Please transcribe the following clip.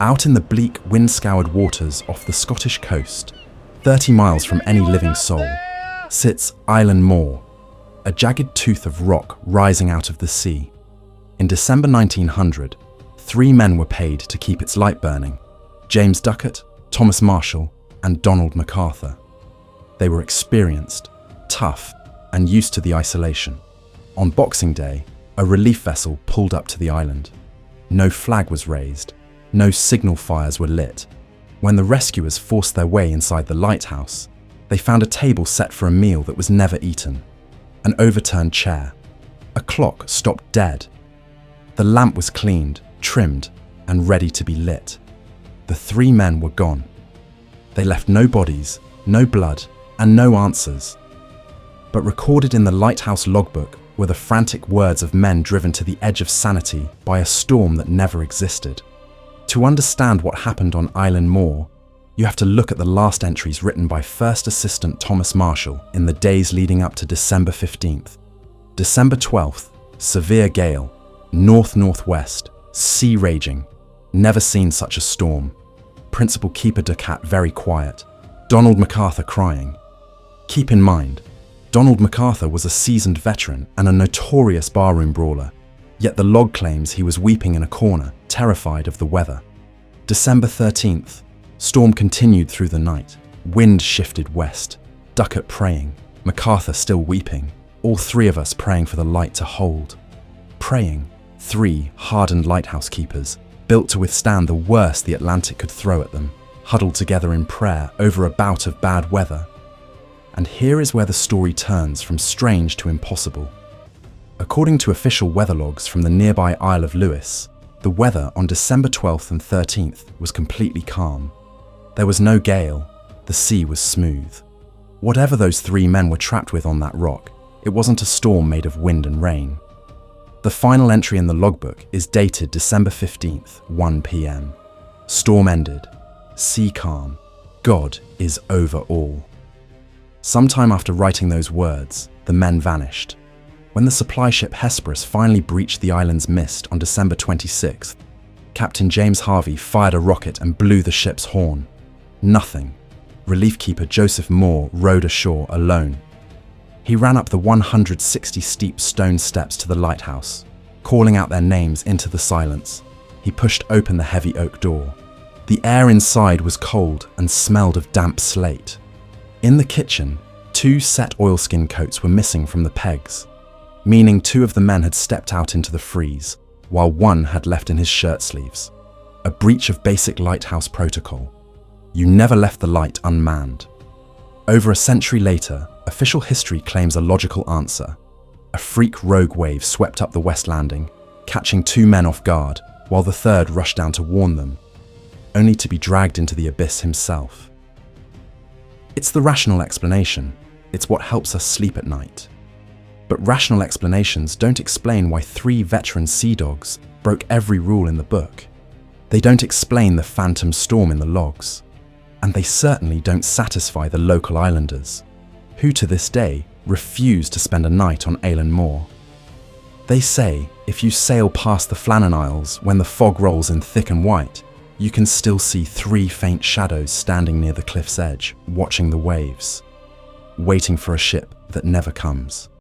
Out in the bleak, wind-scoured waters off the Scottish coast, 30 miles from any living soul, sits Eilean Mòr, a jagged tooth of rock rising out of the sea. In December 1900, 3 men were paid to keep its light burning: James Ducat, Thomas Marshall, and Donald MacArthur. They were experienced, tough, and used to the isolation. On Boxing Day, a relief vessel pulled up to the island. No flag was raised. No signal fires were lit. When the rescuers forced their way inside the lighthouse, they found a table set for a meal that was never eaten, an overturned chair, a clock stopped dead. The lamp was cleaned, trimmed, and ready to be lit. The 3 men were gone. They left no bodies, no blood, and no answers. But recorded in the lighthouse logbook were the frantic words of men driven to the edge of sanity by a storm that never existed. To understand what happened on Eilean Mòr, you have to look at the last entries written by First Assistant Thomas Marshall in the days leading up to December 15th. December 12th, severe gale, north-northwest, sea raging, never seen such a storm. Principal Keeper Ducat very quiet, Donald MacArthur crying. Keep in mind, Donald MacArthur was a seasoned veteran and a notorious barroom brawler, yet the log claims he was weeping in a corner, terrified of the weather. December 13th, storm continued through the night. Wind shifted west. Ducat praying, MacArthur still weeping, all 3 of us praying for the light to hold. Praying, 3 hardened lighthouse keepers, built to withstand the worst the Atlantic could throw at them, huddled together in prayer over a bout of bad weather. And here is where the story turns from strange to impossible. According to official weather logs from the nearby Isle of Lewis, the weather on December 12th and 13th was completely calm. There was no gale, the sea was smooth. Whatever those 3 men were trapped with on that rock, it wasn't a storm made of wind and rain. The final entry in the logbook is dated December 15th, 1 p.m. Storm ended, sea calm, God is over all. Sometime after writing those words, the men vanished. When the supply ship Hesperus finally breached the island's mist on December 26th, Captain James Harvey fired a rocket and blew the ship's horn. Nothing. Relief keeper Joseph Moore rowed ashore alone. He ran up the 160 steep stone steps to the lighthouse, calling out their names into the silence. He pushed open the heavy oak door. The air inside was cold and smelled of damp slate. In the kitchen, 2 set oilskin coats were missing from the pegs, meaning 2 of the men had stepped out into the freeze, while 1 had left in his shirt sleeves. A breach of basic lighthouse protocol. You never left the light unmanned. Over a century later, official history claims a logical answer. A freak rogue wave swept up the West Landing, catching 2 men off guard, while the 3rd rushed down to warn them, only to be dragged into the abyss himself. It's the rational explanation. It's what helps us sleep at night. But rational explanations don't explain why 3 veteran sea dogs broke every rule in the book. They don't explain the phantom storm in the logs. And they certainly don't satisfy the local islanders, who to this day refuse to spend a night on Eilean Mòr. They say if you sail past the Flannan Isles when the fog rolls in thick and white, you can still see 3 faint shadows standing near the cliff's edge, watching the waves, waiting for a ship that never comes.